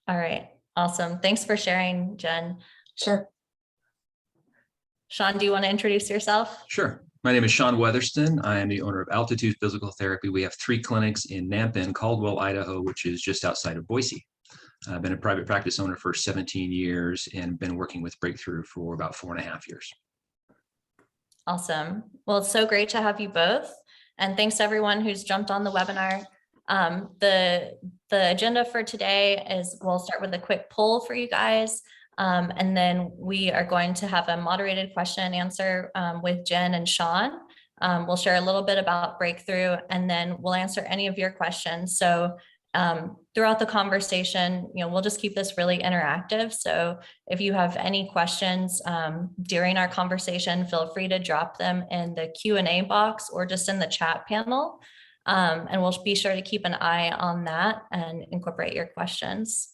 All right, awesome. Thanks for sharing, Jen. Sure. Sean, do you want to introduce yourself? Sure. My name is Sean Weatherston. I am the owner of Altitude Physical Therapy. We have 3 clinics in Nampa and Caldwell, Idaho, which is just outside of Boise. I've been a private practice owner for 17 years and been working with Breakthrough for about 4.5 years. Awesome. Well, it's so great to have you both. And thanks to everyone who's jumped on the webinar. The agenda for today is we'll start with a quick poll for you guys. And then we are going to have a moderated question and answer with Jen and Sean. We'll share a little bit about Breakthrough, and then we'll answer any of your questions. So throughout the conversation, we'll just keep this really interactive. So if you have any questions during our conversation, feel free to drop them in the Q&A box or just in the chat panel. And we'll be sure to keep an eye on that and incorporate your questions.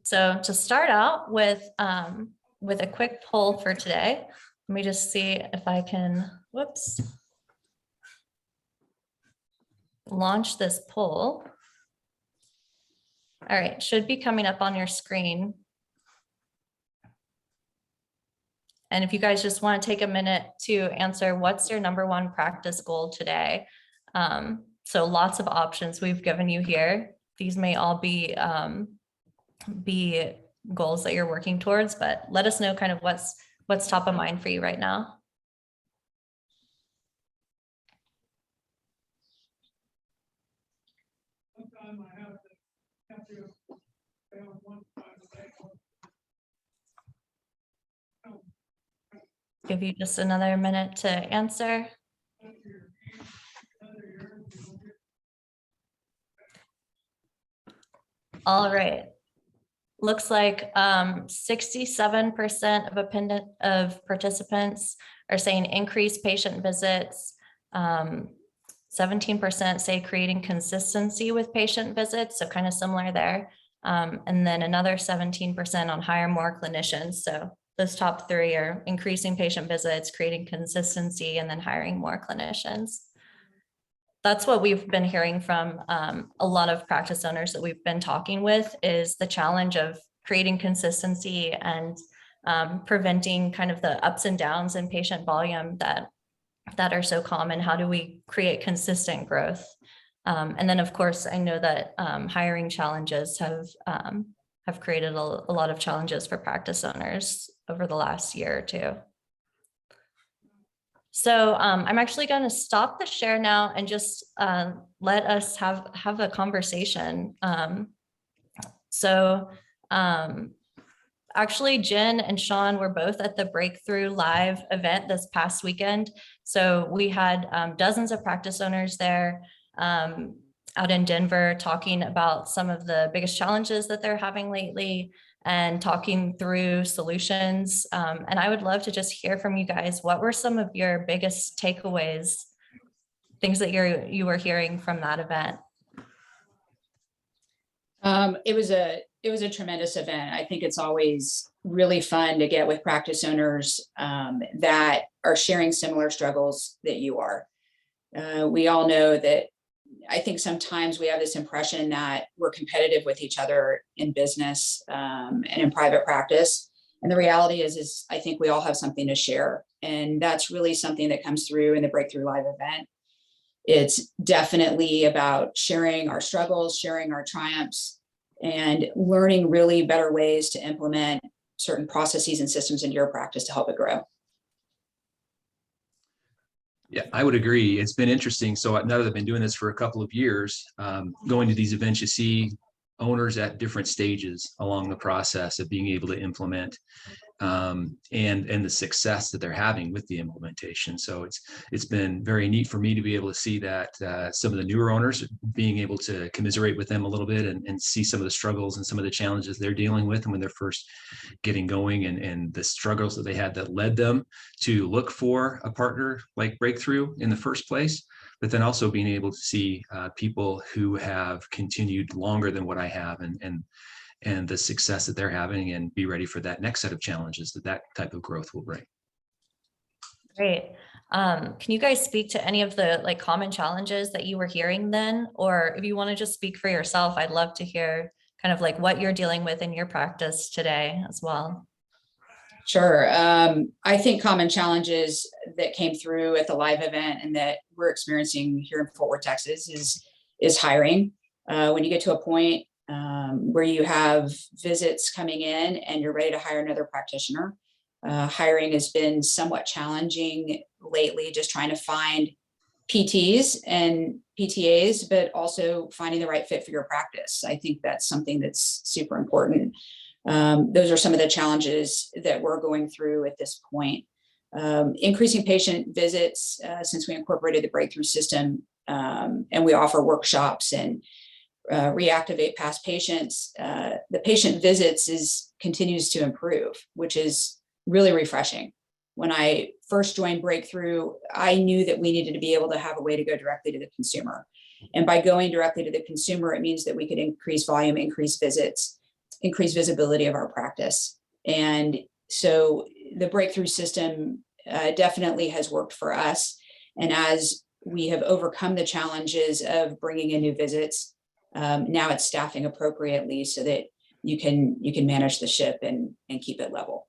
So to start out with a quick poll for today, let me just see if I can, launch this poll. All right, should be coming up on your screen. And if you guys just want to take a minute to answer, what's your #1 practice goal today? So lots of options we've given you here. These may all be goals that you're working towards, but let us know kind of what's top of mind for you right now. Give you just another minute to answer. All right. Looks like 67% of participants are saying increase patient visits. 17% say creating consistency with patient visits, so kind of similar there. And then another 17% on hire more clinicians. So those top 3 are increasing patient visits, creating consistency, and then hiring more clinicians. That's what we've been hearing from a lot of practice owners that we've been talking with, is the challenge of creating consistency and preventing kind of the ups and downs in patient volume that are so common. How do we create consistent growth? And then of course, I know that hiring challenges have created a lot of challenges for practice owners over the last year or 2. So I'm actually going to stop the share now and just let us have a conversation. Actually, Jen and Sean were both at the Breakthrough Live event this past weekend. So we had dozens of practice owners there out in Denver talking about some of the biggest challenges that they're having lately and talking through solutions. And I would love to just hear from you guys. What were some of your biggest takeaways, things that you were hearing from that event? It was a tremendous event. I think it's always really fun to get with practice owners that are sharing similar struggles that you are. We all know that. I think sometimes we have this impression that we're competitive with each other in business and in private practice. And the reality is I think we all have something to share. And that's really something that comes through in the Breakthrough Live event. It's definitely about sharing our struggles, sharing our triumphs, and learning really better ways to implement certain processes and systems into your practice to help it grow. Yeah, I would agree. It's been interesting. So now that I've been doing this for a couple of years, going to these events, you see owners at different stages along the process of being able to implement and the success that they're having with the implementation. So it's been very neat for me to be able to see that some of the newer owners, being able to commiserate with them a little bit and see some of the struggles and some of the challenges they're dealing with, and when they're first getting going, and the struggles that they had that led them to look for a partner like Breakthrough in the first place. But then also being able to see people who have continued longer than what I have, and the success that they're having, and be ready for that next set of challenges that type of growth will bring. Great. Can you guys speak to any of the common challenges that you were hearing then? Or if you want to just speak for yourself, I'd love to hear kind of like what you're dealing with in your practice today as well. Sure. I think common challenges that came through at the live event and that we're experiencing here in Fort Worth, Texas is hiring. When you get to a point where you have visits coming in and you're ready to hire another practitioner, hiring has been somewhat challenging lately, just trying to find PTs and PTAs, but also finding the right fit for your practice. I think that's something that's super important. Those are some of the challenges that we're going through at this point. Increasing patient visits since we incorporated the breakthrough system, and we offer workshops and reactivate past patients. The patient visits continues to improve, which is really refreshing. When I first joined Breakthrough, I knew that we needed to be able to have a way to go directly to the consumer. And by going directly to the consumer, it means that we could increase volume, increase visits, increase visibility of our practice. And so the Breakthrough system definitely has worked for us. And as we have overcome the challenges of bringing in new visits, now it's staffing appropriately so that you can manage the ship and keep it level.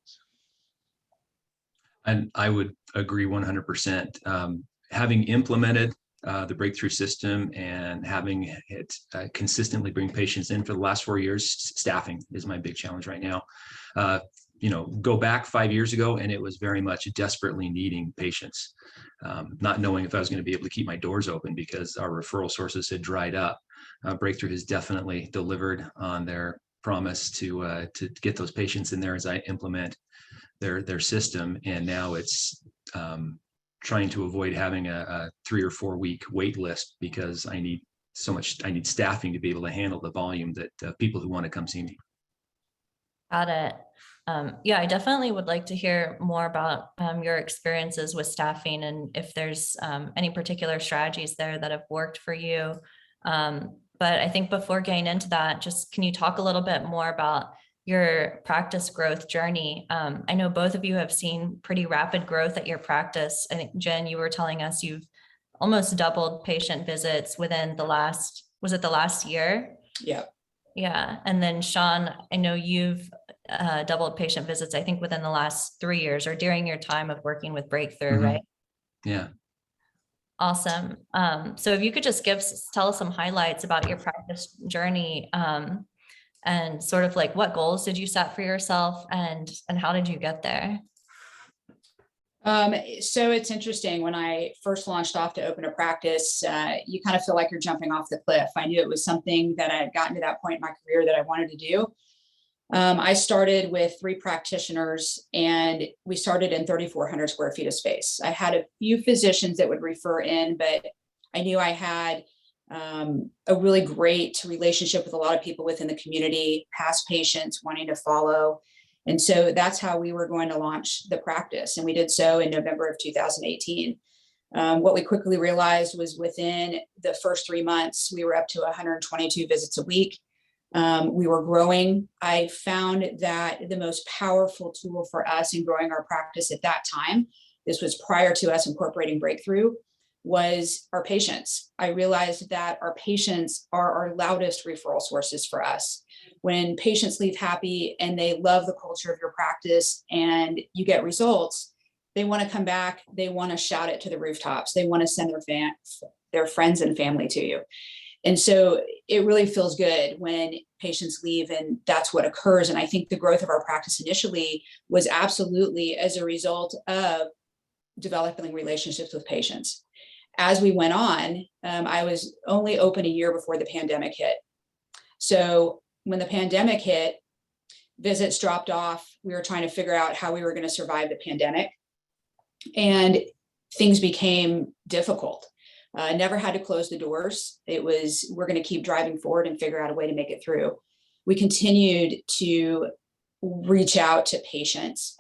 And I would agree 100%. Having implemented the breakthrough system and having it consistently bring patients in for the last 4 years, staffing is my big challenge right now. Go back 5 years ago and it was very much desperately needing patients, not knowing if I was going to be able to keep my doors open because our referral sources had dried up. Breakthrough has definitely delivered on their promise to get those patients in there as I implement their system. And now it's trying to avoid having a 3 or 4 week wait list because I need staffing to be able to handle the volume that people who want to come see me. Got it. Yeah, I definitely would like to hear more about your experiences with staffing and if there's any particular strategies there that have worked for you. But I think before getting into that, just can you talk a little bit more about your practice growth journey? I know both of you have seen pretty rapid growth at your practice. I think, Jen, you were telling us you've almost doubled patient visits within was it the last year? Yeah. Yeah. And then Sean, I know you've doubled patient visits, I think within the last 3 years or during your time of working with Breakthrough, right? Yeah. Awesome. So if you could just tell us some highlights about your practice journey, and sort of like what goals did you set for yourself and how did you get there? So it's interesting. When I first launched off to open a practice, you kind of feel like you're jumping off the cliff. I knew it was something that I had gotten to that point in my career that I wanted to do. I started with 3 practitioners and we started in 3,400 square feet of space. I had a few physicians that would refer in, but I knew I had a really great relationship with a lot of people within the community, past patients wanting to follow. And so that's how we were going to launch the practice. And we did so in November of 2018. What we quickly realized was within the first 3 months, we were up to 122 visits a week. We were growing. I found that the most powerful tool for us in growing our practice at that time, this was prior to us incorporating Breakthrough, was our patients. I realized that our patients are our loudest referral sources for us. When patients leave happy and they love the culture of your practice and you get results, they want to come back. They want to shout it to the rooftops. They want to send their friends and family to you. And so it really feels good when patients leave and that's what occurs. And I think the growth of our practice initially was absolutely as a result of developing relationships with patients. As we went on, I was only open a year before the pandemic hit. So when the pandemic hit, visits dropped off. We were trying to figure out how we were going to survive the pandemic. And things became difficult. Never had to close the doors. It was, we're going to keep driving forward and figure out a way to make it through. We continued to reach out to patients,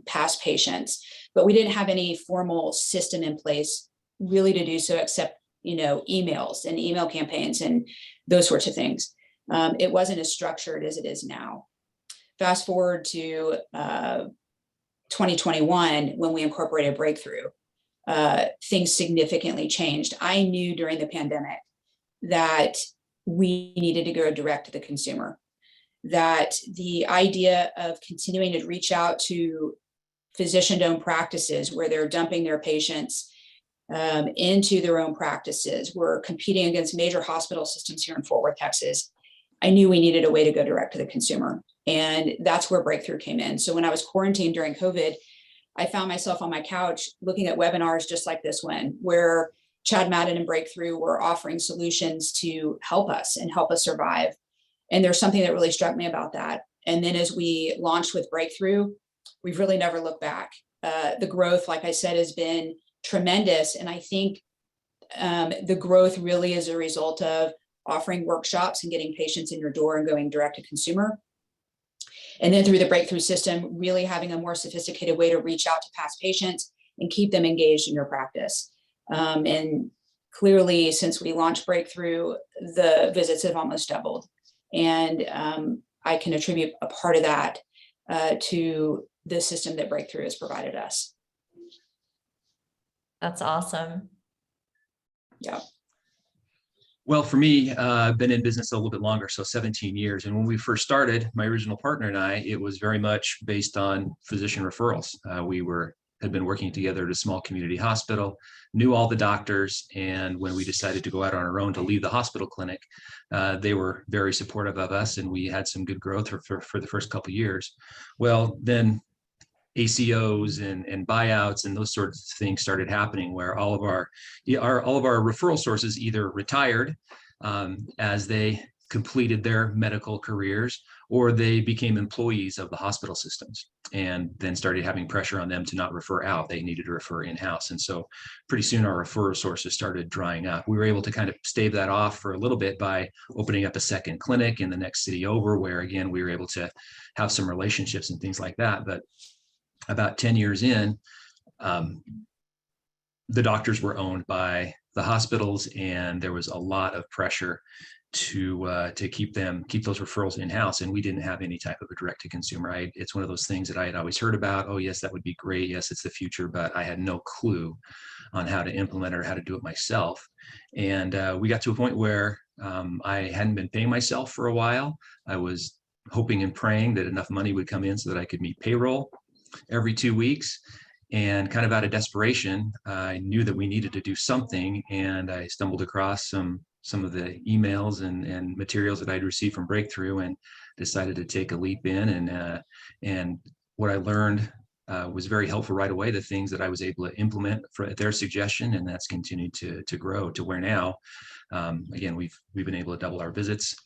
past patients, but we didn't have any formal system in place really to do so except, emails and email campaigns and those sorts of things. It wasn't as structured as it is now. Fast forward to 2021, when we incorporated Breakthrough, things significantly changed. I knew during the pandemic that we needed to go direct to the consumer. that the idea of continuing to reach out to physician-owned practices where they're dumping their patients into their own practices, we're competing against major hospital systems here in Fort Worth, Texas. I knew we needed a way to go direct to the consumer. And that's where Breakthrough came in. So when I was quarantined during COVID, I found myself on my couch looking at webinars just like this one, where Chad Madden and Breakthrough were offering solutions to help us and help us survive. And there's something that really struck me about that. And then as we launched with Breakthrough, we've really never looked back. The growth, like I said, has been tremendous. And I think the growth really is a result of offering workshops and getting patients in your door and going direct to consumer. And then through the Breakthrough system, really having a more sophisticated way to reach out to past patients and keep them engaged in your practice. And clearly, since we launched Breakthrough, the visits have almost doubled. And I can attribute a part of that to the system that Breakthrough has provided us. That's awesome. Yeah. Well, for me, I've been in business a little bit longer, so 17 years. And when we first started, my original partner and I, it was very much based on physician referrals. We had been working together at a small community hospital, knew all the doctors. And when we decided to go out on our own to leave the hospital clinic, they were very supportive of us, and we had some good growth for the first couple of years. Well, then ACOs and buyouts and those sorts of things started happening, where all of our referral sources either retired as they completed their medical careers, or they became employees of the hospital systems, and then started having pressure on them to not refer out. They needed to refer in-house. And so pretty soon our referral sources started drying up. We were able to kind of stave that off for a little bit by opening up a second clinic in the next city over, where again, we were able to have some relationships and things like that. But about 10 years in, the doctors were owned by the hospitals, and there was a lot of pressure to keep those referrals in-house, and we didn't have any type of a direct-to-consumer. It's one of those things that I had always heard about. Oh yes, that would be great. Yes, it's the future, but I had no clue on how to implement it or how to do it myself. And we got to a point where I hadn't been paying myself for a while. I was hoping and praying that enough money would come in so that I could meet payroll every 2 weeks. And kind of out of desperation, I knew that we needed to do something, and I stumbled across some of the emails and materials that I'd received from Breakthrough, and decided to take a leap in. And what I learned was very helpful right away. The things that I was able to implement at their suggestion, and that's continued to grow to where now, again, we've been able to double our visits,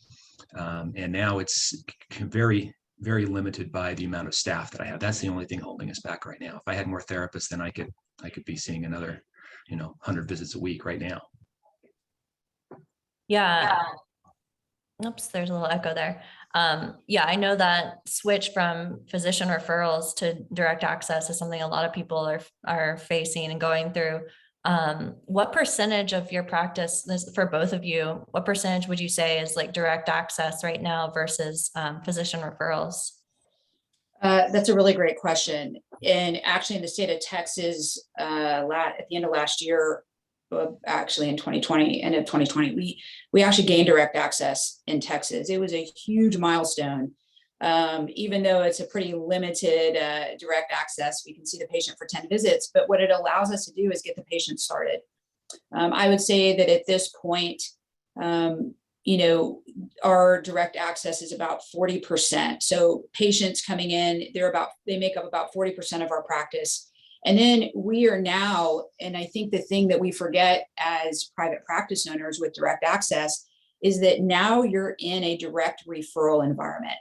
and now it's very limited by the amount of staff that I have. That's the only thing holding us back right now. If I had more therapists, then I could be seeing another 100 visits a week right now. Yeah. Oops, there's a little echo there. Yeah, I know that switch from physician referrals to direct access is something a lot of people are facing and going through. What percentage of your practice, this for both of you, what percentage would you say is like direct access right now versus physician referrals? That's a really great question. And actually in the state of Texas, at the end of last year, actually in 2020, end of 2020, we actually gained direct access in Texas. It was a huge milestone. Even though it's a pretty limited direct access, we can see the patient for 10 visits, but what it allows us to do is get the patient started. I would say that at this point, our direct access is about 40%. So patients coming in, they make up about 40% of our practice. And then we are now, and I think the thing that we forget as private practice owners with direct access is that now you're in a direct referral environment.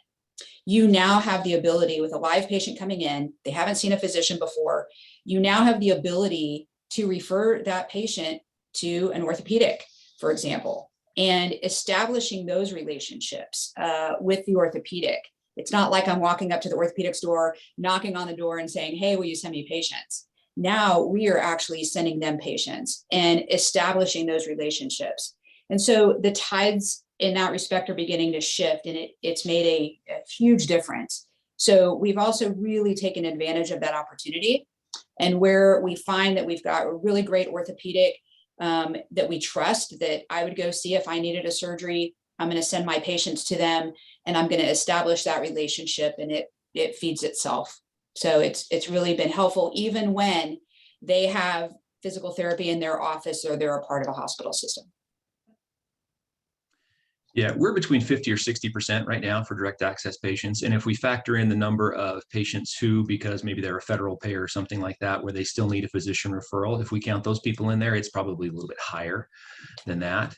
You now have the ability, with a live patient coming in, they haven't seen a physician before, you now have the ability to refer that patient to an orthopedic, for example, and establishing those relationships with the orthopedic. It's not like I'm walking up to the orthopedic store, knocking on the door and saying, hey, will you send me patients? Now we are actually sending them patients and establishing those relationships. And so the tides in that respect are beginning to shift, and it's made a huge difference. So we've also really taken advantage of that opportunity. And where we find that we've got a really great orthopedic that we trust, that I would go see if I needed a surgery, I'm going to send my patients to them, and I'm going to establish that relationship, and it feeds itself. So it's really been helpful, even when they have physical therapy in their office or they're a part of a hospital system. Yeah, we're between 50 or 60% right now for direct access patients. And if we factor in the number of patients who, because maybe they're a federal payer or something like that, where they still need a physician referral, if we count those people in there, it's probably a little bit higher than that.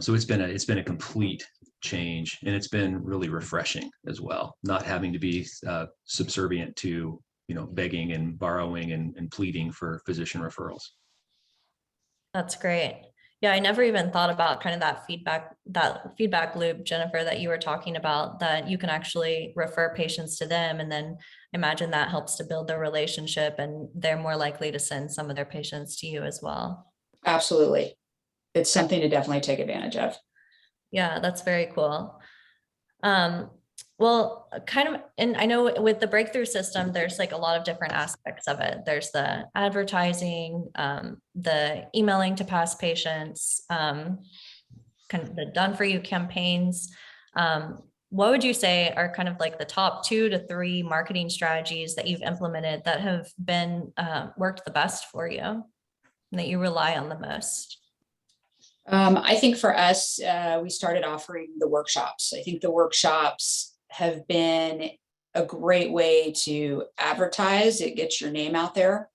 So it's been a complete change, and it's been really refreshing as well, not having to be subservient to, begging and borrowing and pleading for physician referrals. That's great. Yeah, I never even thought about kind of that feedback loop, Jennifer, that you were talking about, that you can actually refer patients to them. And then imagine that helps to build their relationship, and they're more likely to send some of their patients to you as well. Absolutely. It's something to definitely take advantage of. Yeah, that's very cool. Well, kind of, and I know with the breakthrough system, there's like a lot of different aspects of it. There's the advertising, the emailing to past patients, kind of the done for you campaigns. What would you say are kind of like the top 2 to 3 marketing strategies that you've implemented that have been worked the best for you and that you rely on the most? I think for us, we started offering the workshops. I think the workshops have been a great way to advertise. It gets your name out there,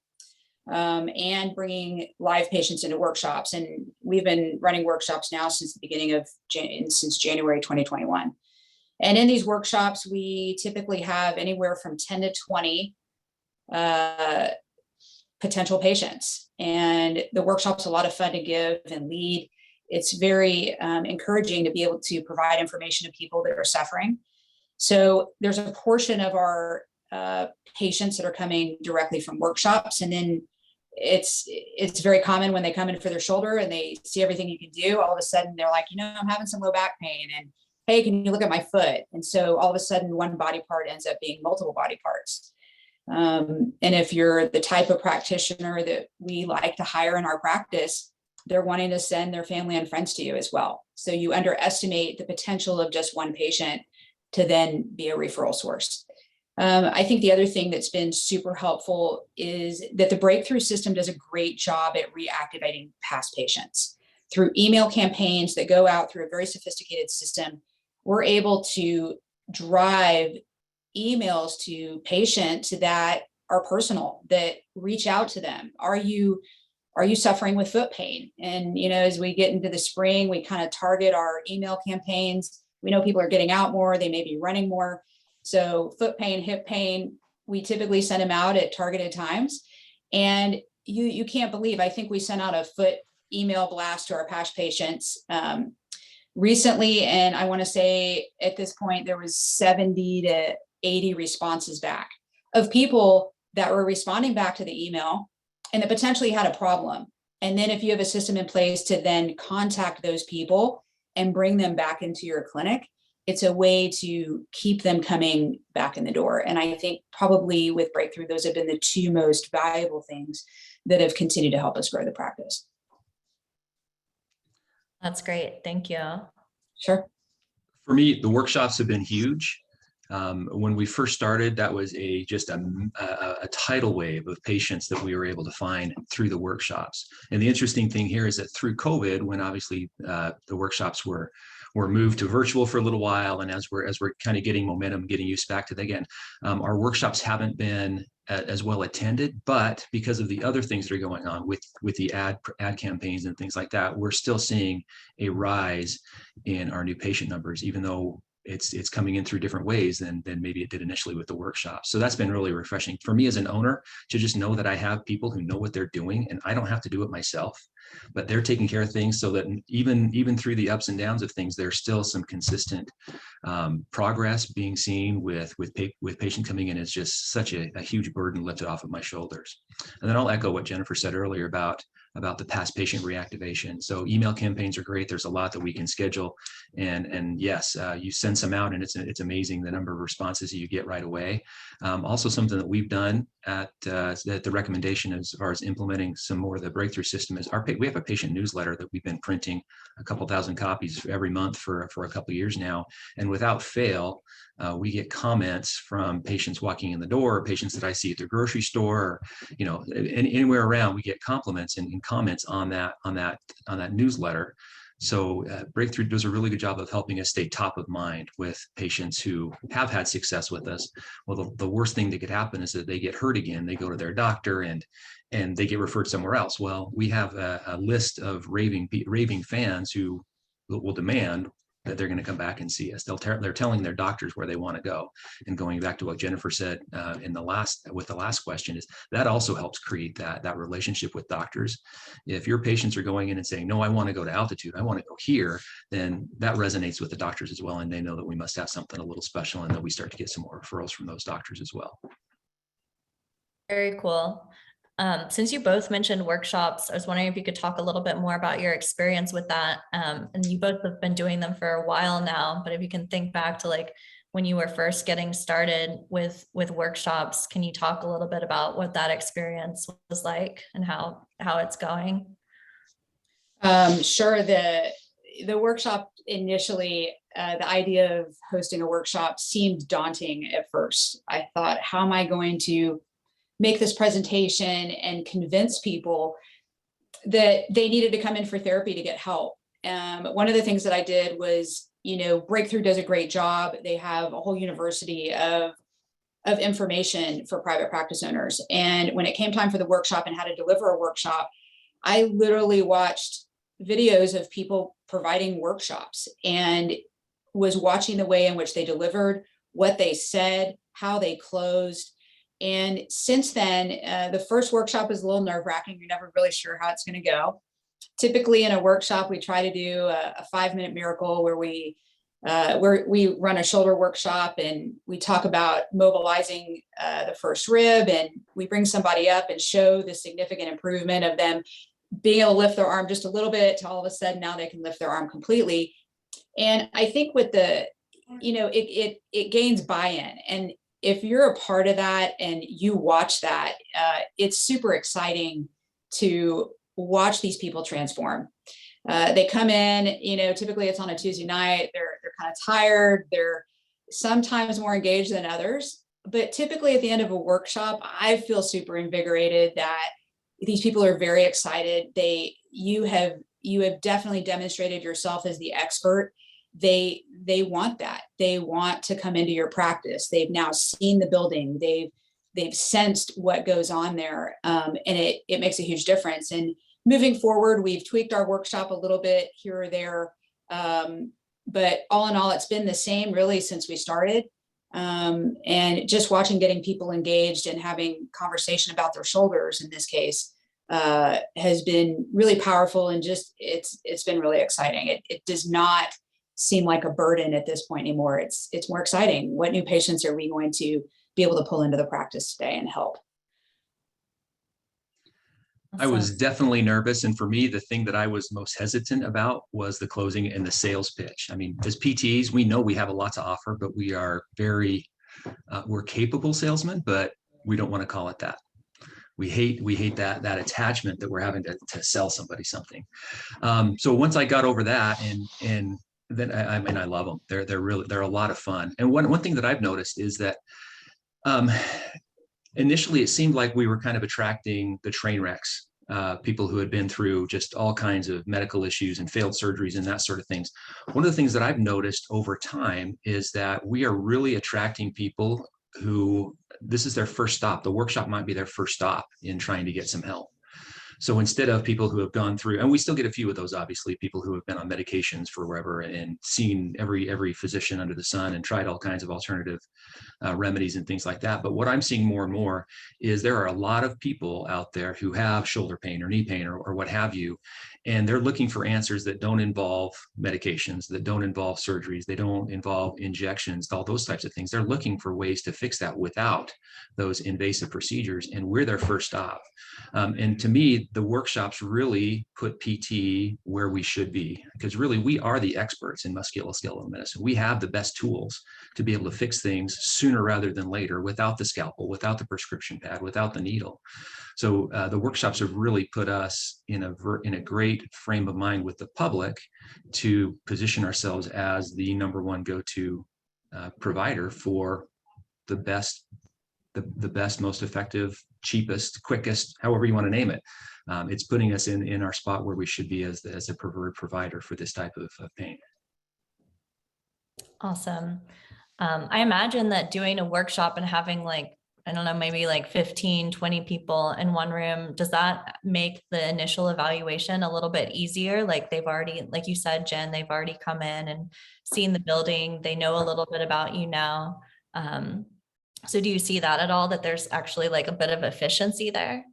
and bringing live patients into workshops. And we've been running workshops now since the beginning of since January 2021. And in these workshops, we typically have anywhere from 10 to 20 potential patients. And the workshop's a lot of fun to give and lead. It's very encouraging to be able to provide information to people that are suffering. So there's a portion of our patients that are coming directly from workshops. And then it's very common when they come in for their shoulder and they see everything you can do, all of a sudden they're like, I'm having some low back pain, and hey, can you look at my foot? And so all of a sudden one body part ends up being multiple body parts. And if you're the type of practitioner that we like to hire in our practice, they're wanting to send their family and friends to you as well. So you underestimate the potential of just one patient to then be a referral source. I think the other thing that's been super helpful is that the breakthrough system does a great job at reactivating past patients. Through email campaigns that go out through a very sophisticated system, we're able to drive emails to patients that are personal, that reach out to them. Are you suffering with foot pain? And, as we get into the spring, we kind of target our email campaigns. We know people are getting out more, they may be running more. So foot pain, hip pain, we typically send them out at targeted times. And you can't believe, I think we sent out a foot email blast to our past patients recently. And I want to say at this point, there was 70 to 80 responses back of people that were responding back to the email and that potentially had a problem. And then if you have a system in place to then contact those people and bring them back into your clinic, it's a way to keep them coming back in the door. And I think probably with Breakthrough, those have been the 2 most valuable things that have continued to help us grow the practice. That's great. Thank you. Sure. For me, the workshops have been huge. When we first started, that was just a tidal wave of patients that we were able to find through the workshops. And the interesting thing here is that through COVID, when obviously the workshops were moved to virtual for a little while, and as we're kind of getting momentum, getting used back to that again, our workshops haven't been as well attended, but because of the other things that are going on with the ad campaigns and things like that, we're still seeing a rise in our new patient numbers, even though it's coming in through different ways than maybe it did initially with the workshop. So that's been really refreshing for me as an owner to just know that I have people who know what they're doing, and I don't have to do it myself, but they're taking care of things so that even through the ups and downs of things, there's still some consistent progress being seen with patient coming in. Is just such a huge burden lifted off of my shoulders. And then I'll echo what Jennifer said earlier about the past patient reactivation. So email campaigns are great. There's a lot that we can schedule, and yes, you send some out, and it's amazing the number of responses you get right away. Also, something that we've done the recommendation as far as implementing some more of the breakthrough system is we have a patient newsletter that we've been printing a couple thousand copies every month for a couple of years now. And without fail, we get comments from patients walking in the door, or patients that I see at the grocery store, or, anywhere around. We get compliments and comments on that newsletter. So Breakthrough does a really good job of helping us stay top of mind with patients who have had success with us. Well, the worst thing that could happen is that they get hurt again. They go to their doctor and they get referred somewhere else. Well, we have a list of raving fans who will demand that they're going to come back and see us. They're telling their doctors where they want to go. And going back to what Jennifer said with the last question, is that also helps create that relationship with doctors. If your patients are going in and saying, no, I want to go to Altitude, I want to go here, then that resonates with the doctors as well. And they know that we must have something a little special, and that we start to get some more referrals from those doctors as well. Very cool. Since you both mentioned workshops, I was wondering if you could talk a little bit more about your experience with that. And you both have been doing them for a while now, but if you can think back to like when you were first getting started with workshops, can you talk a little bit about what that experience was like and how it's going? Sure. The workshop initially, the idea of hosting a workshop seemed daunting at first. I thought, how am I going to make this presentation and convince people that they needed to come in for therapy to get help? One of the things that I did was, Breakthrough does a great job. They have a whole university of information for private practice owners. And when it came time for the workshop and how to deliver a workshop, I literally watched videos of people providing workshops and was watching the way in which they delivered, what they said, how they closed. And since then, the first workshop is a little nerve-wracking. You're never really sure how it's going to go. Typically in a workshop, we try to do a 5-minute miracle where we run a shoulder workshop and we talk about mobilizing the first rib, and we bring somebody up and show the significant improvement of them being able to lift their arm just a little bit to all of a sudden now they can lift their arm completely. And I think with it gains buy-in. And if you're a part of that and you watch that, it's super exciting to watch these people transform. They come in, typically it's on a Tuesday night. They're kind of tired. They're sometimes more engaged than others. But typically at the end of a workshop, I feel super invigorated that these people are very excited. You have definitely demonstrated yourself as the expert. They want that. They want to come into your practice. They've now seen the building. They've sensed what goes on there, and it makes a huge difference. And moving forward, we've tweaked our workshop a little bit here or there, but all in all, it's been the same really since we started. And just watching, getting people engaged and having conversation about their shoulders in this case has been really powerful, and just it's been really exciting. It does not seem like a burden at this point anymore. It's more exciting. What new patients are we going to be able to pull into the practice today and help? I was definitely nervous. And for me, the thing that I was most hesitant about was the closing and the sales pitch. I mean, as PTs, we know we have a lot to offer, but we are we're capable salesmen, but we don't want to call it that. We hate that attachment that we're having to sell somebody something. So once I got over that, and then I love them. They're a lot of fun. And one thing that I've noticed is that initially it seemed like we were kind of attracting the train wrecks, people who had been through just all kinds of medical issues and failed surgeries and that sort of things. One of the things that I've noticed over time is that we are really attracting people who this is their first stop. The workshop might be their first stop in trying to get some help. So instead of people who have gone through, and we still get a few of those, obviously, people who have been on medications for wherever and seen every physician under the sun and tried all kinds of alternative remedies and things like that. But what I'm seeing more and more is there are a lot of people out there who have shoulder pain or knee pain or what have you, and they're looking for answers that don't involve medications, that don't involve surgeries, they don't involve injections, all those types of things. They're looking for ways to fix that without those invasive procedures, and we're their first stop. And to me, the workshops really put PT where we should be, because really we are the experts in musculoskeletal medicine. We have the best tools to be able to fix things sooner rather than later, without the scalpel, without the prescription pad, without the needle. So the workshops have really put us in a great frame of mind with the public to position ourselves as the number one go-to provider for the best, most effective, cheapest, quickest, however you want to name it. It's putting us in our spot where we should be as a preferred provider for this type of pain. Awesome. I imagine that doing a workshop and having like, I don't know, maybe like 15, 20 people in one room, does that make the initial evaluation a little bit easier? Like they've already, like you said, Jen, they've already come in and seen the building. They know a little bit about you now. So do you see that at all, that there's actually like a bit of efficiency there?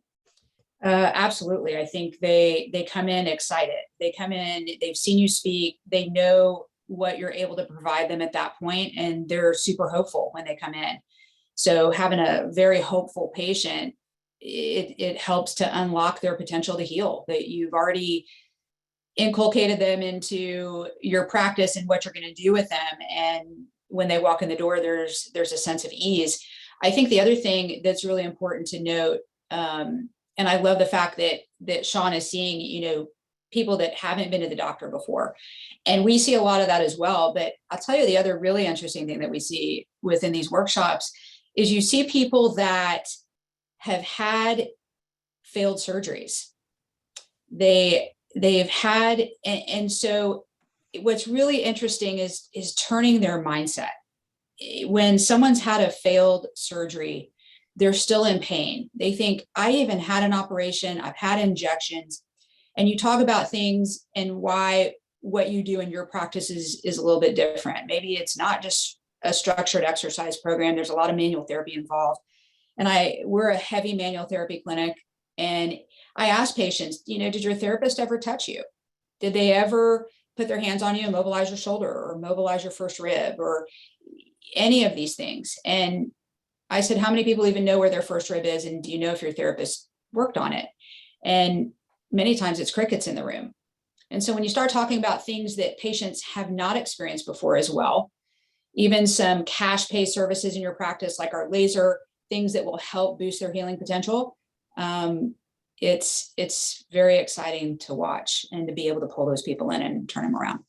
Absolutely. I think they come in excited. They come in, they've seen you speak, they know what you're able to provide them at that point, and they're super hopeful when they come in. So having a very hopeful patient, it helps to unlock their potential to heal, that you've already inculcated them into your practice and what you're going to do with them. And when they walk in the door, there's a sense of ease. I think the other thing that's really important to note, and I love the fact that Sean is seeing, people that haven't been to the doctor before. And we see a lot of that as well. But I'll tell you, the other really interesting thing that we see within these workshops is you see people that have had failed surgeries. They've had, and so what's really interesting is turning their mindset. When someone's had a failed surgery, they're still in pain. They think, I even had an operation, I've had injections. And you talk about things and why what you do in your practice is a little bit different. Maybe it's not just a structured exercise program. There's a lot of manual therapy involved. And we're a heavy manual therapy clinic. And I ask patients, did your therapist ever touch you? Did they ever put their hands on you and mobilize your shoulder or mobilize your first rib or any of these things? And I said, how many people even know where their first rib is? And do you know if your therapist worked on it? And many times it's crickets in the room. And so when you start talking about things that patients have not experienced before as well, even some cash pay services in your practice, like our laser, things that will help boost their healing potential, it's very exciting to watch and to be able to pull those people in and turn them around.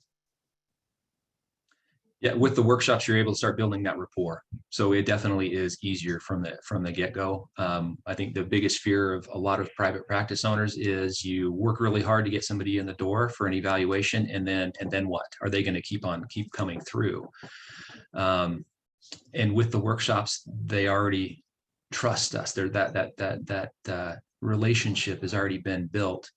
Yeah, with the workshops, you're able to start building that rapport. So it definitely is easier from the get-go. I think the biggest fear of a lot of private practice owners is you work really hard to get somebody in the door for an evaluation, and then what? Are they going to keep coming through? And with the workshops, they already trust us. That relationship has already been built.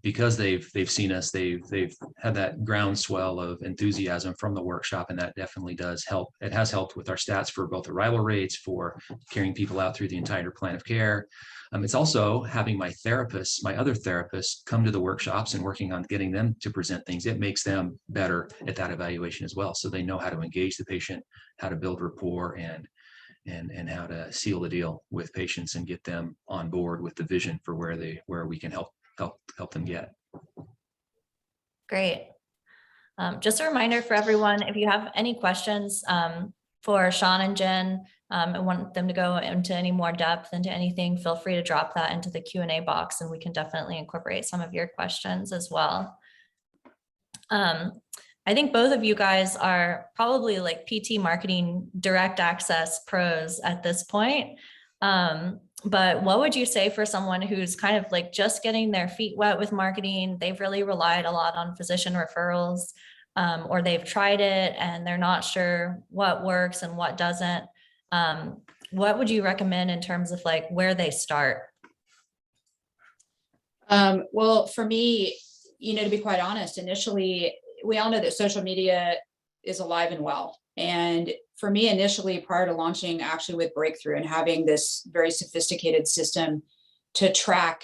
Because they've seen us, they've had that groundswell of enthusiasm from the workshop, and that definitely does help. It has helped with our stats for both arrival rates, for carrying people out through the entire plan of care. It's also having my other therapists come to the workshops and working on getting them to present things. It makes them better at that evaluation as well. So they know how to engage the patient, how to build rapport, and how to seal the deal with patients and get them on board with the vision for where we can help them get. Great. Just a reminder for everyone, if you have any questions for Sean and Jen, and want them to go into any more depth into anything, feel free to drop that into the Q&A box, and we can definitely incorporate some of your questions as well. I think both of you guys are probably like PT marketing direct access pros at this point. But what would you say for someone who's kind of like just getting their feet wet with marketing? They've really relied a lot on physician referrals, or they've tried it and they're not sure what works and what doesn't. What would you recommend in terms of like where they start? Well, for me, to be quite honest, initially, we all know that social media is alive and well. And for me, initially, prior to launching actually with Breakthrough and having this very sophisticated system to track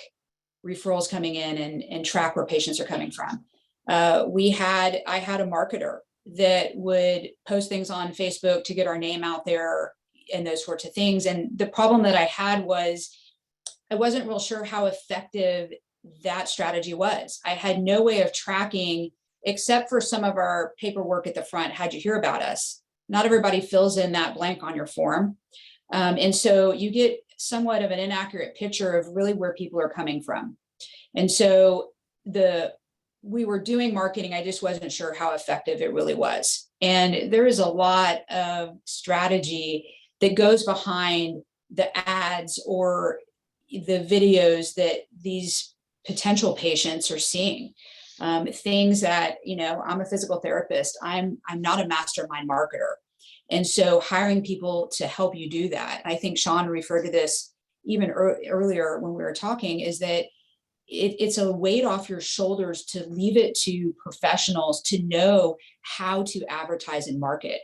referrals coming in and track where patients are coming from, I had a marketer that would post things on Facebook to get our name out there and those sorts of things. And the problem that I had was I wasn't real sure how effective that strategy was. I had no way of tracking, except for some of our paperwork at the front. How'd you hear about us? Not everybody fills in that blank on your form. And so you get somewhat of an inaccurate picture of really where people are coming from. And so we were doing marketing. I just wasn't sure how effective it really was. And there is a lot of strategy that goes behind the ads or the videos that these potential patients are seeing. Things that, I'm a physical therapist. I'm not a mastermind marketer. And so hiring people to help you do that. I think Sean referred to this even earlier when we were talking, is that it's a weight off your shoulders to leave it to professionals to know how to advertise and market.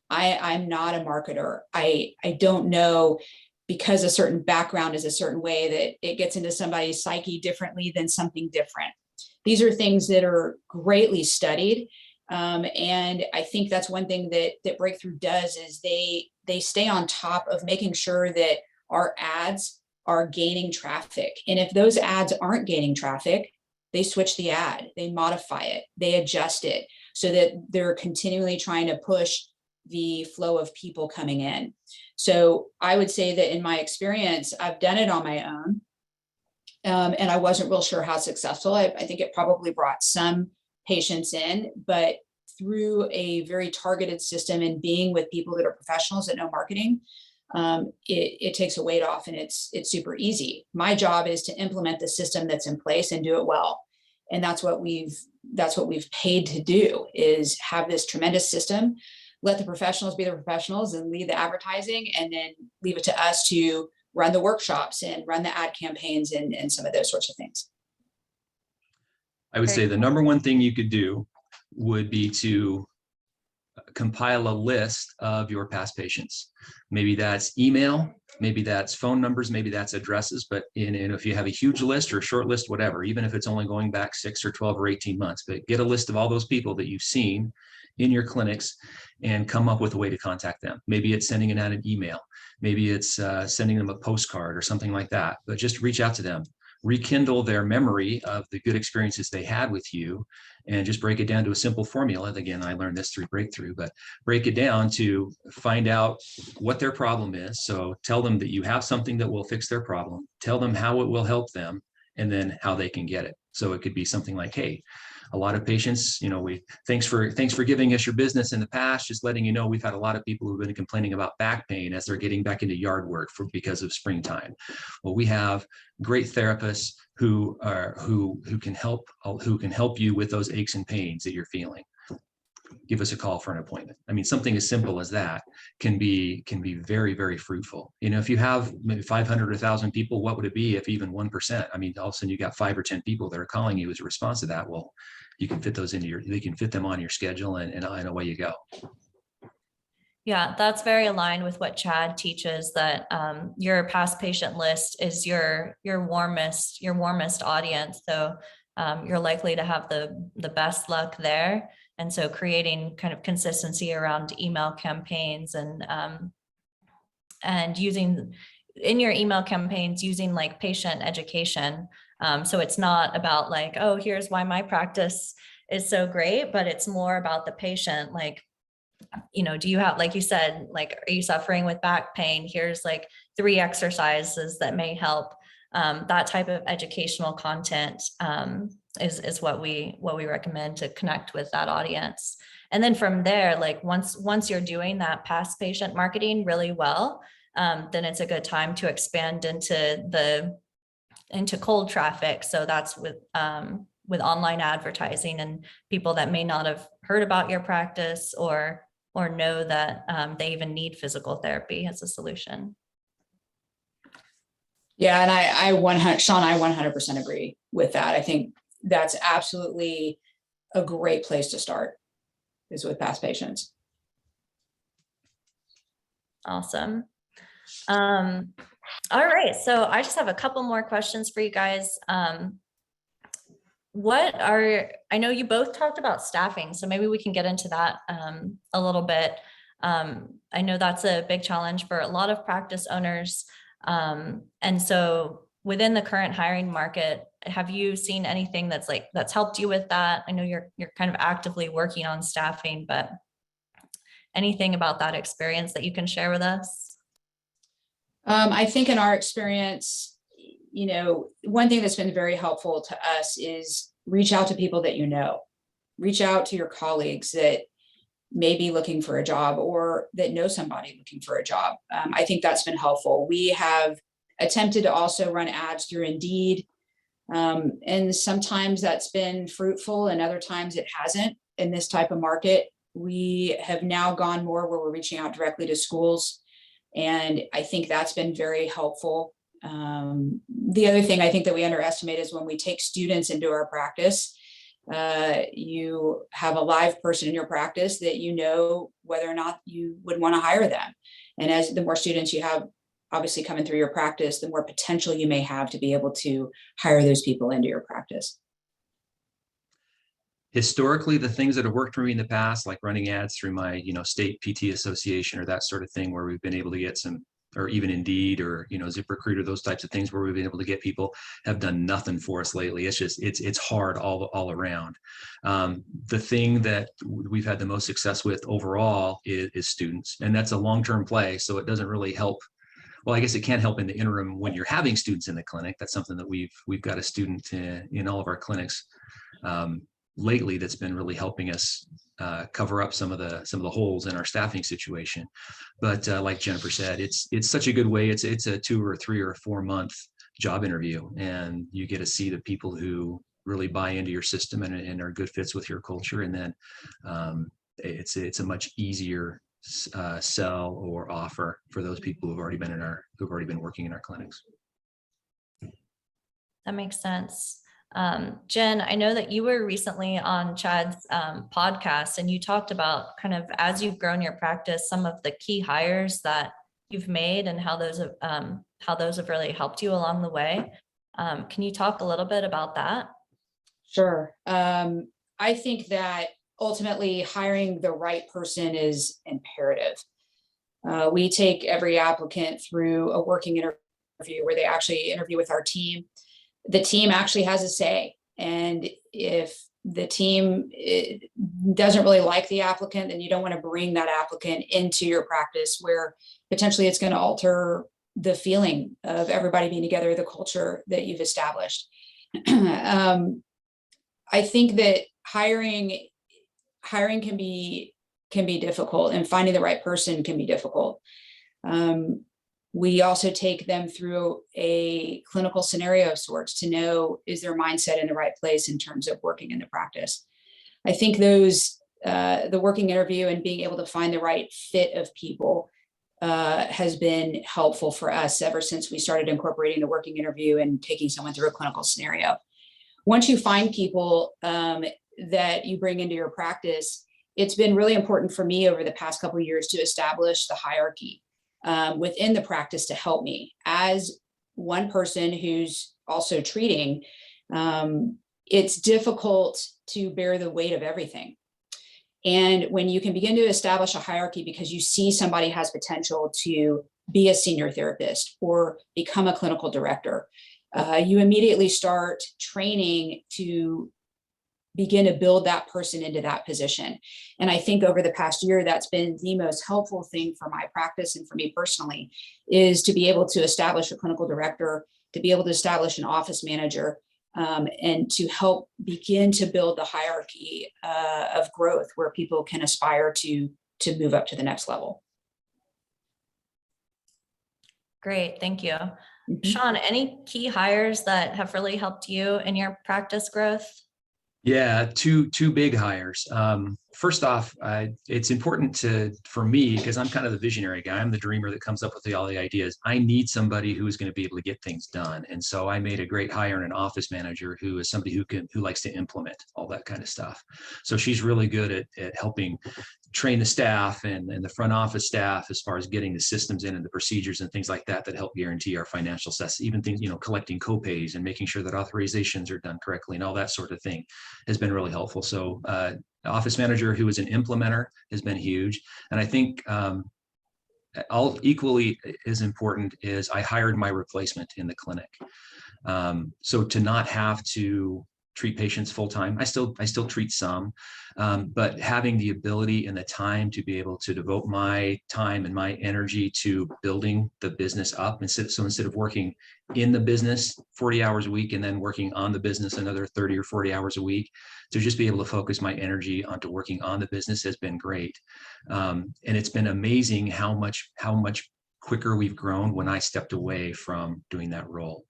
I'm not a marketer. I don't know, because a certain background is a certain way, that it gets into somebody's psyche differently than something different. These are things that are greatly studied. And I think that's one thing that Breakthrough does, is they stay on top of making sure that our ads are gaining traffic. And if those ads aren't gaining traffic, they switch the ad, they modify it, they adjust it, so that they're continually trying to push the flow of people coming in. So I would say that in my experience, I've done it on my own. And I wasn't real sure how successful. I think it probably brought some patients in, but through a very targeted system and being with people that are professionals that know marketing, it takes a weight off, and it's super easy. My job is to implement the system that's in place and do it well. And that's what we've paid to do, is have this tremendous system, let the professionals be the professionals and lead the advertising, and then leave it to us to run the workshops and run the ad campaigns and some of those sorts of things. I would say the number one thing you could do would be to compile a list of your past patients. Maybe that's email, maybe that's phone numbers, maybe that's addresses, but if you have a huge list or a short list, whatever, even if it's only going back 6 or 12 or 18 months, but get a list of all those people that you've seen in your clinics and come up with a way to contact them. Maybe it's sending out an email, maybe it's sending them a postcard or something like that, but just reach out to them, rekindle their memory of the good experiences they had with you, and just break it down to a simple formula. Again, I learned this through Breakthrough, but break it down to find out what their problem is. So tell them that you have something that will fix their problem, tell them how it will help them, and then how they can get it. So it could be something like, hey, a lot of patients, thanks for giving us your business in the past. Just letting you know, we've had a lot of people who've been complaining about back pain as they're getting back into yard work because of springtime. Well, we have great therapists who can help you with those aches and pains that you're feeling. Give us a call for an appointment. I mean, something as simple as that can be very, very fruitful. If you have maybe 500 or 1,000 people, what would it be if even 1%? I mean, all of a sudden you got 5 or 10 people that are calling you as a response to that. Well, you can fit those they can fit them on your schedule, and away you go. Yeah, that's very aligned with what Chad teaches, that your past patient list is your warmest audience. So you're likely to have the best luck there. And so creating kind of consistency around email campaigns and using in your email campaigns, using like patient education. So it's not about like, oh, here's why my practice is so great, but it's more about the patient. Like, do you have, like you said, like, are you suffering with back pain? Here's like 3 exercises that may help. That type of educational content is what we recommend to connect with that audience. And then from there, like once you're doing that past patient marketing really well, then it's a good time to expand into cold traffic. So that's with online advertising and people that may not have heard about your practice or know that they even need physical therapy as a solution. Yeah, and Sean, I 100% agree with that. I think that's absolutely a great place to start, is with past patients. Awesome. All right, so I just have a couple more questions for you guys. I know you both talked about staffing, so maybe we can get into that a little bit. I know that's a big challenge for a lot of practice owners. And so within the current hiring market, have you seen anything that's helped you with that? I know you're kind of actively working on staffing, but anything about that experience that you can share with us? I think in our experience, one thing that's been very helpful to us is reach out to people that reach out to your colleagues that may be looking for a job or that know somebody looking for a job. I think that's been helpful. We have attempted to also run ads through Indeed. And sometimes that's been fruitful and other times it hasn't in this type of market. We have now gone more where we're reaching out directly to schools. And I think that's been very helpful. The other thing I think that we underestimate is when we take students into our practice, you have a live person in your practice that whether or not you would want to hire them. And as the more students you have obviously coming through your practice, the more potential you may have to be able to hire those people into your practice. Historically, the things that have worked for me in the past, like running ads through my, state PT association or that sort of thing, where we've been able to get some, or even Indeed or, ZipRecruiter, those types of things where we've been able to get people, have done nothing for us lately. It's just, it's hard all around. The thing that we've had the most success with overall is students, and that's a long-term play. So it doesn't really help. Well, I guess it can help in the interim when you're having students in the clinic. That's something that we've got a student in all of our clinics lately that's been really helping us cover up some of the holes in our staffing situation. But like Jennifer said, it's such a good way. It's a 2 or 3 or 4 month job interview, and you get to see the people who really buy into your system and are good fits with your culture. And then it's a much easier sell or offer for those people who've already been working in our clinics. That makes sense. Jen, I know that you were recently on Chad's podcast, and you talked about kind of, as you've grown your practice, some of the key hires that you've made and how those have really helped you along the way. Can you talk a little bit about that? Sure. I think that ultimately hiring the right person is imperative. We take every applicant through a working interview where they actually interview with our team. The team actually has a say. And if the team doesn't really like the applicant, then you don't want to bring that applicant into your practice where potentially it's going to alter the feeling of everybody being together, the culture that you've established. I think that hiring can be difficult, and finding the right person can be difficult. We also take them through a clinical scenario of sorts to know, is their mindset in the right place in terms of working in the practice. I think the working interview and being able to find the right fit of people has been helpful for us ever since we started incorporating the working interview and taking someone through a clinical scenario. Once you find people that you bring into your practice, it's been really important for me over the past couple of years to establish the hierarchy within the practice to help me as one person who's also treating. It's difficult to bear the weight of everything. And when you can begin to establish a hierarchy because you see somebody has potential to be a senior therapist or become a clinical director, you immediately start training to begin to build that person into that position. And I think over the past year, that's been the most helpful thing for my practice and for me personally, is to be able to establish a clinical director, to be able to establish an office manager, and to help begin to build the hierarchy of growth where people can aspire to move up to the next level. Great, thank you. Mm-hmm. Sean, any key hires that have really helped you in your practice growth? Yeah, two big hires. First off, it's important for me, because I'm kind of the visionary guy. I'm the dreamer that comes up with all the ideas. I need somebody who is going to be able to get things done. And so I made a great hire in an office manager who is somebody who likes to implement all that kind of stuff. So she's really good at helping train the staff and the front office staff as far as getting the systems in and the procedures and things like that help guarantee our financial success, even things, collecting copays and making sure that authorizations are done correctly and all that sort of thing has been really helpful. So office manager who is an implementer has been huge. And I think all equally as important is I hired my replacement in the clinic. So to not have to treat patients full time, I still treat some, but having the ability and the time to be able to devote my time and my energy to building the business up, instead of working in the business 40 hours a week and then working on the business another 30 or 40 hours a week, to just be able to focus my energy onto working on the business has been great. And it's been amazing how much quicker we've grown when I stepped away from doing that role.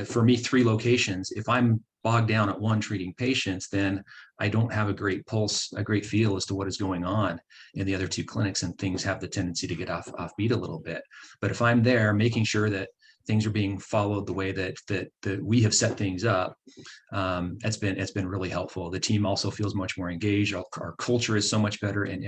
For me, 3 locations, if I'm bogged down at one treating patients, then I don't have a great pulse, a great feel as to what is going on in the other 2 clinics, and things have the tendency to get off beat a little bit. But if I'm there making sure that things are being followed the way that we have set things up, it's been really helpful. The team also feels much more engaged. Our culture is so much better, and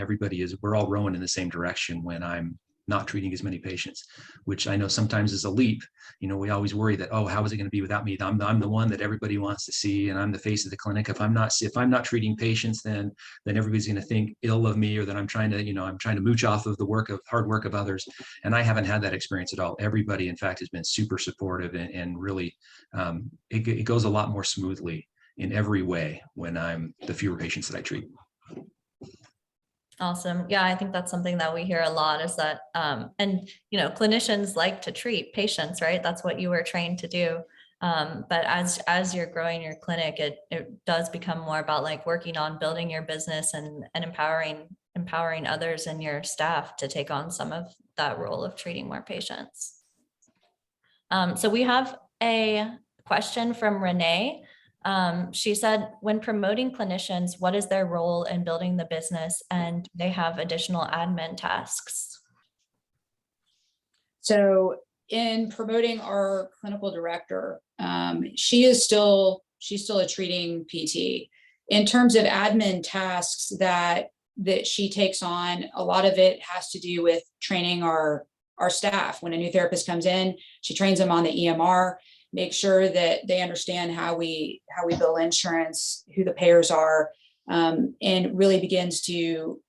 we're all rowing in the same direction when I'm not treating as many patients, which I know sometimes is a leap. We always worry that, oh, how is it going to be without me? I'm the one that everybody wants to see, and I'm the face of the clinic. If I'm not treating patients, then everybody's going to think ill of me, or that I'm trying to mooch off of the hard work of others. And I haven't had that experience at all. Everybody, in fact, has been super supportive, and really, it goes a lot more smoothly in every way when I'm the fewer patients that I treat. Awesome. Yeah, I think that's something that we hear a lot, is that, and clinicians like to treat patients, right? That's what you were trained to do. But as you're growing your clinic, it does become more about like working on building your business and empowering others in your staff to take on some of that role of treating more patients. So we have a question from Renee. She said, when promoting clinicians, what is their role in building the business, and they have additional admin tasks? So in promoting our clinical director, she's still a treating PT. In terms of admin tasks that she takes on, a lot of it has to do with training our staff. When a new therapist comes in, she trains them on the EMR, make sure that they understand how we bill insurance, who the payers are, and really begins to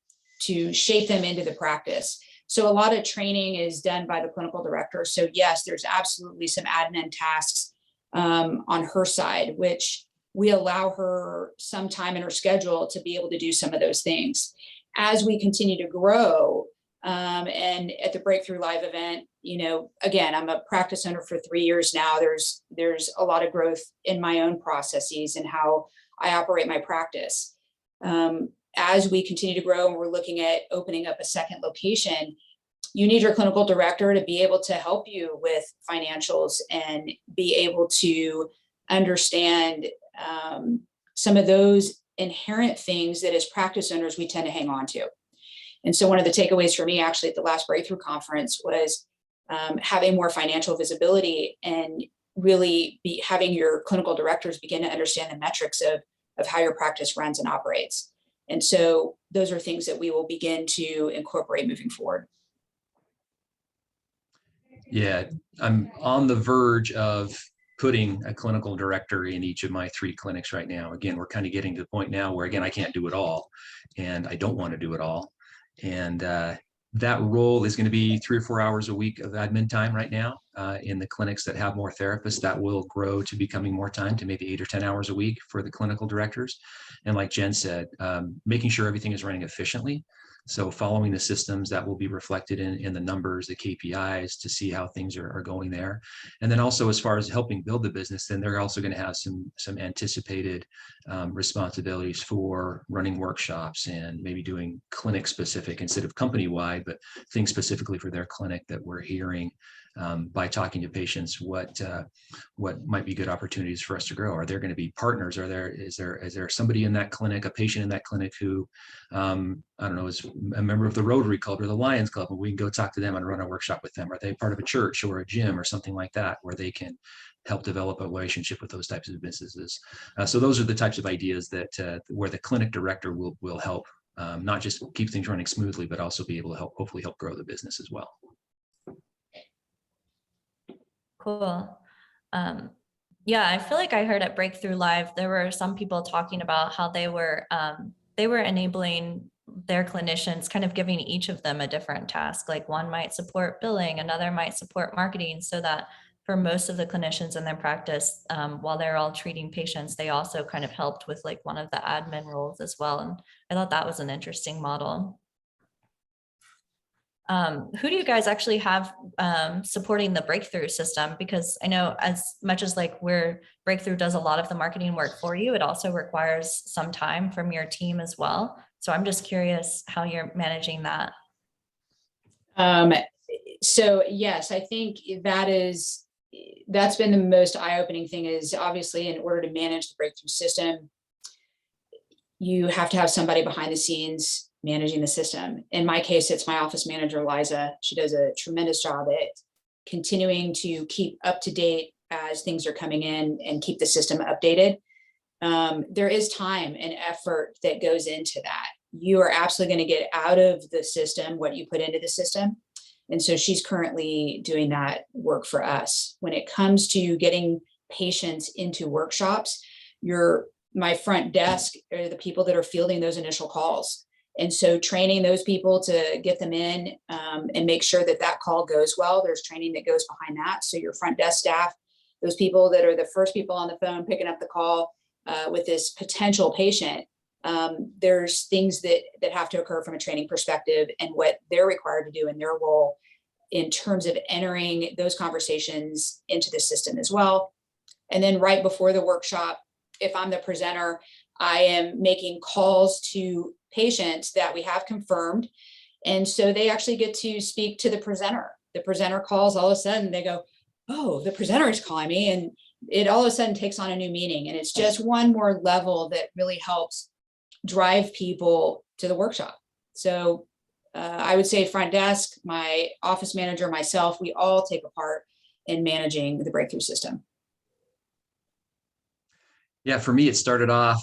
shape them into the practice. So a lot of training is done by the clinical director. So yes, there's absolutely some admin tasks on her side, which we allow her some time in her schedule to be able to do some of those things. As we continue to grow, and at the Breakthrough Live event, again, I'm a practice owner for 3 years now. There's a lot of growth in my own processes and how I operate my practice. As we continue to grow and we're looking at opening up a second location, you need your clinical director to be able to help you with financials and be able to understand some of those inherent things that as practice owners we tend to hang on to. And so one of the takeaways for me actually at the last Breakthrough conference was having more financial visibility and really having your clinical directors begin to understand the metrics of how your practice runs and operates. And so those are things that we will begin to incorporate moving forward. Yeah, I'm on the verge of putting a clinical director in each of my 3 clinics right now. Again, we're kind of getting to the point now where, again, I can't do it all, and I don't want to do it all. And that role is going to be 3 or 4 hours a week of admin time right now. In the clinics that have more therapists, that will grow to becoming more time, to maybe 8 or 10 hours a week for the clinical directors. And like Jen said, making sure everything is running efficiently. So following the systems that will be reflected in the numbers, the KPIs, to see how things are going there. And then also, as far as helping build the business, then they're also going to have some anticipated responsibilities for running workshops and maybe doing clinic specific instead of company wide, but things specifically for their clinic that we're hearing by talking to patients what might be good opportunities for us to grow. Are there going to be partners? Is there somebody in that clinic, a patient in that clinic who I don't know, is a member of the Rotary Club or the Lions Club, and we can go talk to them and run a workshop with them? Are they part of a church or a gym or something like that, where they can help develop a relationship with those types of businesses? So those are the types of ideas that where the clinic director will help not just keep things running smoothly, but also be able to hopefully help grow the business as well. Cool. Yeah, I feel like I heard at Breakthrough Live, there were some people talking about how they were enabling their clinicians, kind of giving each of them a different task. Like one might support billing, another might support marketing, so that for most of the clinicians in their practice, while they're all treating patients, they also kind of helped with like one of the admin roles as well. And I thought that was an interesting model. Who do you guys actually have supporting the breakthrough system? Because I know as much as like where breakthrough does a lot of the marketing work for you, it also requires some time from your team as well. So I'm just curious how you're managing that. So yes, I think that's been the most eye-opening thing, is obviously in order to manage the breakthrough system, you have to have somebody behind the scenes managing the system. In my case, it's my office manager, Liza. She does a tremendous job at continuing to keep up to date as things are coming in and keep the system updated. There is time and effort that goes into that. You are absolutely going to get out of the system what you put into the system. And so she's currently doing that work for us. When it comes to getting patients into workshops, my front desk are the people that are fielding those initial calls. And so training those people to get them in and make sure that that call goes well. There's training that goes behind that. So your front desk staff, those people that are the first people on the phone picking up the call with this potential patient, there's things that have to occur from a training perspective and what they're required to do in their role in terms of entering those conversations into the system as well. And then right before the workshop, if I'm the presenter, I am making calls to patients that we have confirmed. And so they actually get to speak to the presenter. The presenter calls, all of a sudden they go, oh, the presenter is calling me. And it all of a sudden takes on a new meaning. And it's just one more level that really helps drive people to the workshop. So I would say front desk, my office manager, myself, we all take a part in managing the breakthrough system. Yeah, for me, it started off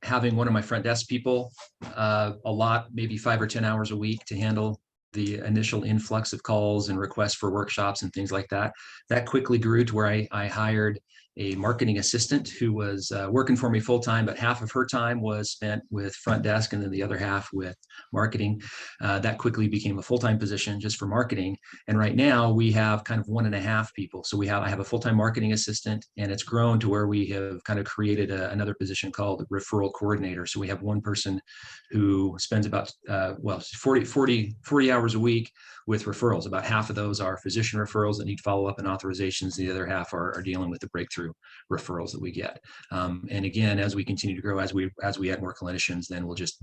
having one of my front desk people a lot, maybe 5 or 10 hours a week to handle the initial influx of calls and requests for workshops and things like that. That quickly grew to where I hired a marketing assistant who was working for me full time, but half of her time was spent with front desk and then the other half with marketing. That quickly became a full-time position just for marketing. And right now we have kind of 1.5 people. So I have a full-time marketing assistant, and it's grown to where we have kind of created another position called referral coordinator. So we have one person who spends about 40 hours a week with referrals. About half of those are physician referrals that need follow-up and authorizations. The other half are dealing with the breakthrough referrals that we get. And again, as we continue to grow, as we add more clinicians, then we'll just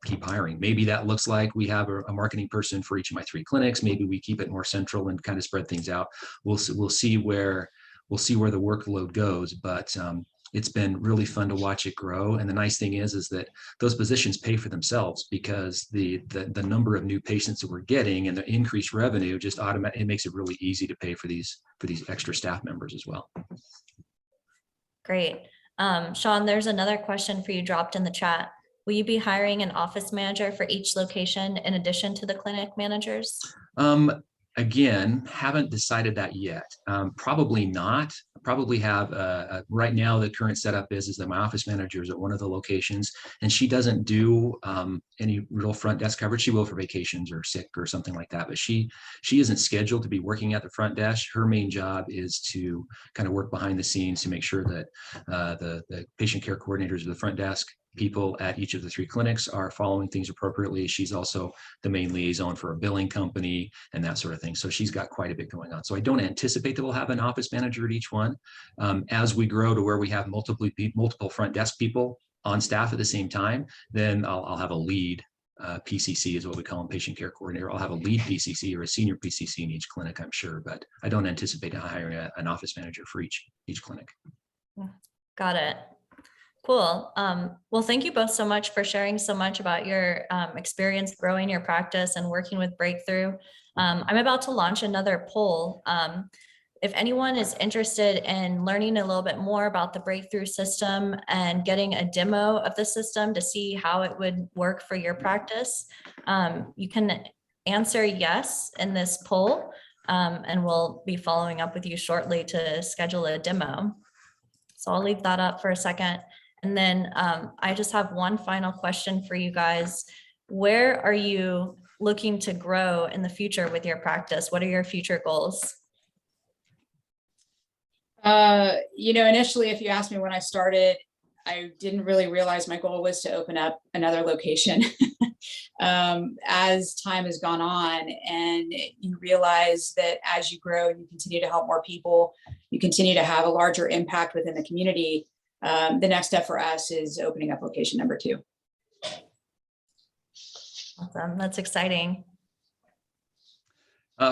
keep hiring. Maybe that looks like we have a marketing person for each of my 3 clinics. Maybe we keep it more central and kind of spread things out. We'll see where the workload goes, but it's been really fun to watch it grow. And the nice thing is that those positions pay for themselves, because the number of new patients that we're getting and the increased revenue just automatically, it makes it really easy to pay for these extra staff members as well. Great. Sean, there's another question for you dropped in the chat. Will you be hiring an office manager for each location in addition to the clinic managers? Again, haven't decided that yet. Probably not. Probably have right now the current setup is that my office manager is at one of the locations, and she doesn't do any real front desk coverage. She will for vacations or sick or something like that, but she isn't scheduled to be working at the front desk. Her main job is to kind of work behind the scenes to make sure that the patient care coordinators of the front desk people at each of the 3 clinics are following things appropriately. She's also the main liaison for a billing company and that sort of thing. So she's got quite a bit going on. So I don't anticipate that we'll have an office manager at each one. As we grow to where we have multiple front desk people on staff at the same time, then I'll have a lead PCC is what we call them, patient care coordinator. I'll have a lead PCC or a senior PCC in each clinic, I'm sure, but I don't anticipate hiring an office manager for each clinic. Got it. Cool. Well, thank you both so much for sharing so much about your experience growing your practice and working with Breakthrough. I'm about to launch another poll. If anyone is interested in learning a little bit more about the Breakthrough system and getting a demo of the system to see how it would work for your practice, you can answer yes in this poll, and we'll be following up with you shortly to schedule a demo. So I'll leave that up for a second. And then I just have one final question for you guys. where are you looking to grow in the future with your practice? What are your future goals? Initially, if you asked me when I started, I didn't really realize my goal was to open up another location. As time has gone on and you realize that as you grow and you continue to help more people, you continue to have a larger impact within the community. The next step for us is opening up location number 2. Awesome. That's exciting.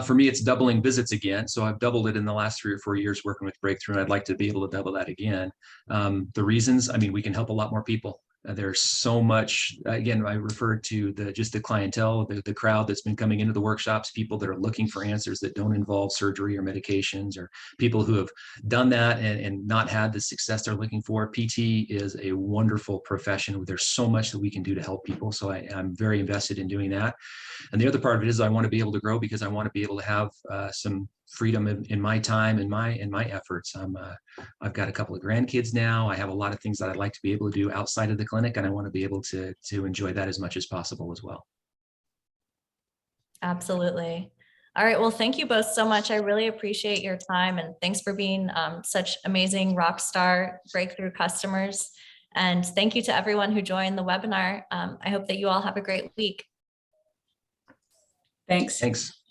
For me, it's doubling visits again. So I've doubled it in the last 3 or 4 years working with Breakthrough, and I'd like to be able to double that again. The reasons, I mean, we can help a lot more people. There's so much, again, I referred to just the clientele, the crowd that's been coming into the workshops, people that are looking for answers that don't involve surgery or medications, or people who have done that and not had the success they're looking for. PT is a wonderful profession. There's so much that we can do to help people. So I'm very invested in doing that. And the other part of it is I want to be able to grow because I want to be able to have some freedom in my time and my efforts. I've got a couple of grandkids now. I have a lot of things that I'd like to be able to do outside of the clinic, and I want to be able to enjoy that as much as possible as well. Absolutely. All right. Well, thank you both so much. I really appreciate your time, and thanks for being such amazing rock star Breakthrough customers. And thank you to everyone who joined the webinar. I hope that you all have a great week. Thanks. Thanks.